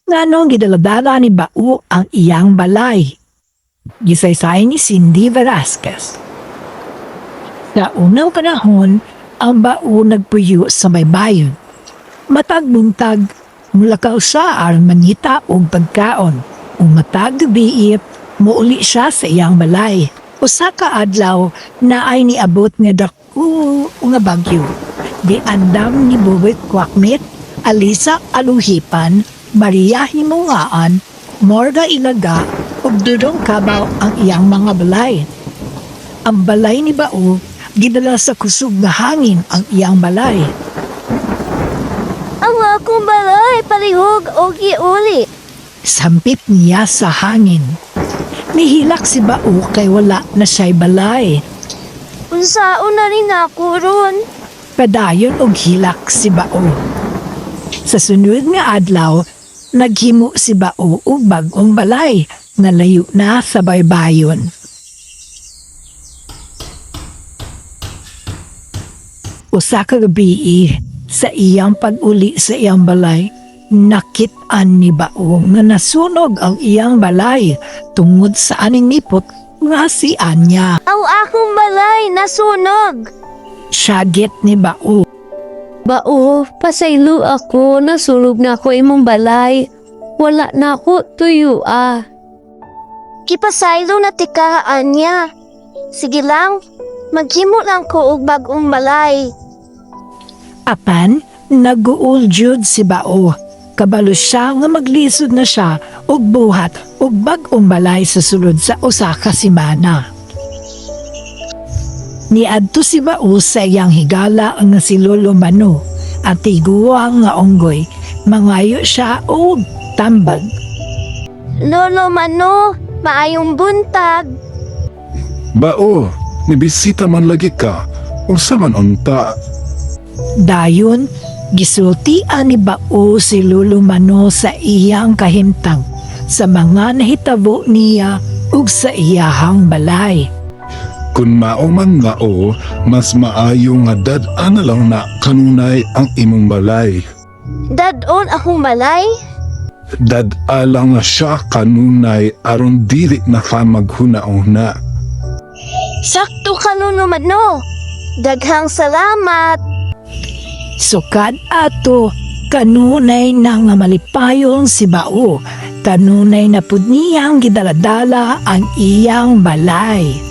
Nganong gidaladala ni Bao ang iyang balay. Gisaysay ni Cindy Velasquez. Sa unang panahon, ang Bao nagpuyo sa may bayon. Matag buntag, mula kausaar manita og pagkaon. Matag gabiit, muuli siya sa iyang balay. Usa ka adlaw na ay niabot nga dako nga bagyo. Di andam ni Bubit Kwakmit, Alisa Aluhipan, Maria Himungaan, Morga Ilaga, ug Dudong Kabaw ang iyang mga balay. Ang balay ni Bao, gidala sa kusog nga hangin ang iyang balay. Ang akong balay palihog o giuli. Sampit niya sa hangin. Nihilak si Bao kay wala na siya'y balay. Unsaon na rin ako ron. Padayon og hilak si Bao. Sa sunod nga adlaw, naghimo si Bao og bag-ong balay nga layo na sa baybayon. Usa ka gabi sa iyang pag-uli sa iyang balay, nakit-an ni Bao nga nasunog ang iyang balay tungod sa aning nipot nga si Anya. Ang akong balay nasunog. Syagit ni Bao. Bao, pasaylo ako, nasunog na ako imong balay. Wala na ako tuyo Kipasaylo na tikaan niya. Sige lang, maghimo lang ko og bag-ong balay. Apan, nag-uul jud si Bao. Kabalo siya nga maglisod na siya og buhat og bag-ong balay sa sulod sa usa ka semana. Niadto si Bao sa iyang higala nga si Lolo Mano at tiguang nga onggoy. Mangayo siya og tambag. Lolo Mano, maayong buntag. Bao, nibisita man lagi ka. Unsa man unta? Dayon, gisultian ni Bao si Lolo Mano sa iyang kahimtang sa mga nahitabo niya ug sa iyahang balay. Kung mao man nga o, mas maayo nga dad-an na lang na kanunay ang imong balay. Dadon akong balay? Dad-a lang nga siya kanunay aron dili na ka maghuna-una. Sakto ka, Lolo Mano. Daghang salamat. Sukad ato, kanunay na nga malipayong si Bao. Kanunay na pud niyang gidaladala ang iyang balay.